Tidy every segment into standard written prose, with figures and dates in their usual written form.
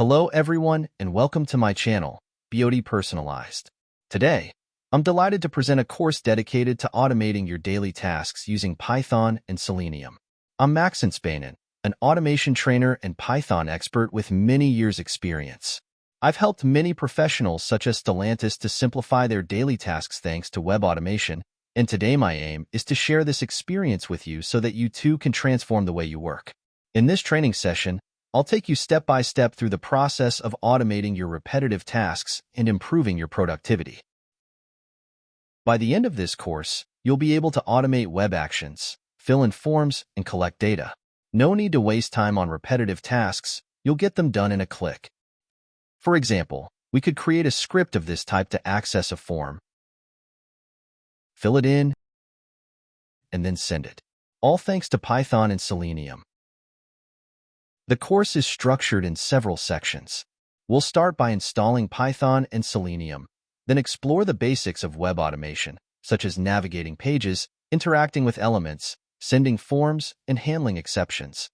Hello everyone and welcome to my channel, BOD Personalized. Today, I'm delighted to present a course dedicated to automating your daily tasks using Python and Selenium. I'm Max Spanin, an automation trainer and Python expert with many years' experience. I've helped many professionals such as Stellantis to simplify their daily tasks thanks to web automation, and today my aim is to share this experience with you so that you too can transform the way you work. In this training session, I'll take you step by step through the process of automating your repetitive tasks and improving your productivity. By the end of this course, you'll be able to automate web actions, fill in forms, and collect data. No need to waste time on repetitive tasks, you'll get them done in a click. For example, we could create a script of this type to access a form, fill it in, and then send it. All thanks to Python and Selenium. The course is structured in several sections. We'll start by installing Python and Selenium, then explore the basics of web automation, such as navigating pages, interacting with elements, sending forms, and handling exceptions.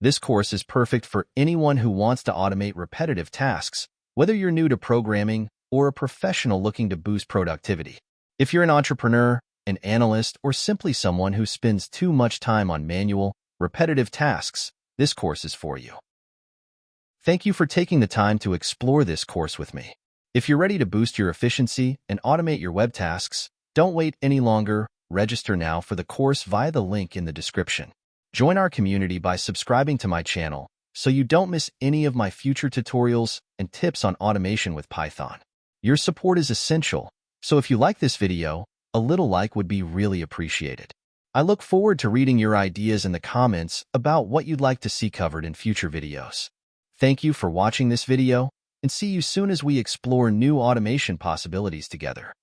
This course is perfect for anyone who wants to automate repetitive tasks, whether you're new to programming or a professional looking to boost productivity. If you're an entrepreneur, an analyst, or simply someone who spends too much time on manual, repetitive tasks, this course is for you. Thank you for taking the time to explore this course with me. If you're ready to boost your efficiency and automate your web tasks, don't wait any longer. Register now for the course via the link in the description. Join our community by subscribing to my channel so you don't miss any of my future tutorials and tips on automation with Python. Your support is essential, so if you like this video, a little like would be really appreciated. I look forward to reading your ideas in the comments about what you'd like to see covered in future videos. Thank you for watching this video, and see you soon as we explore new automation possibilities together.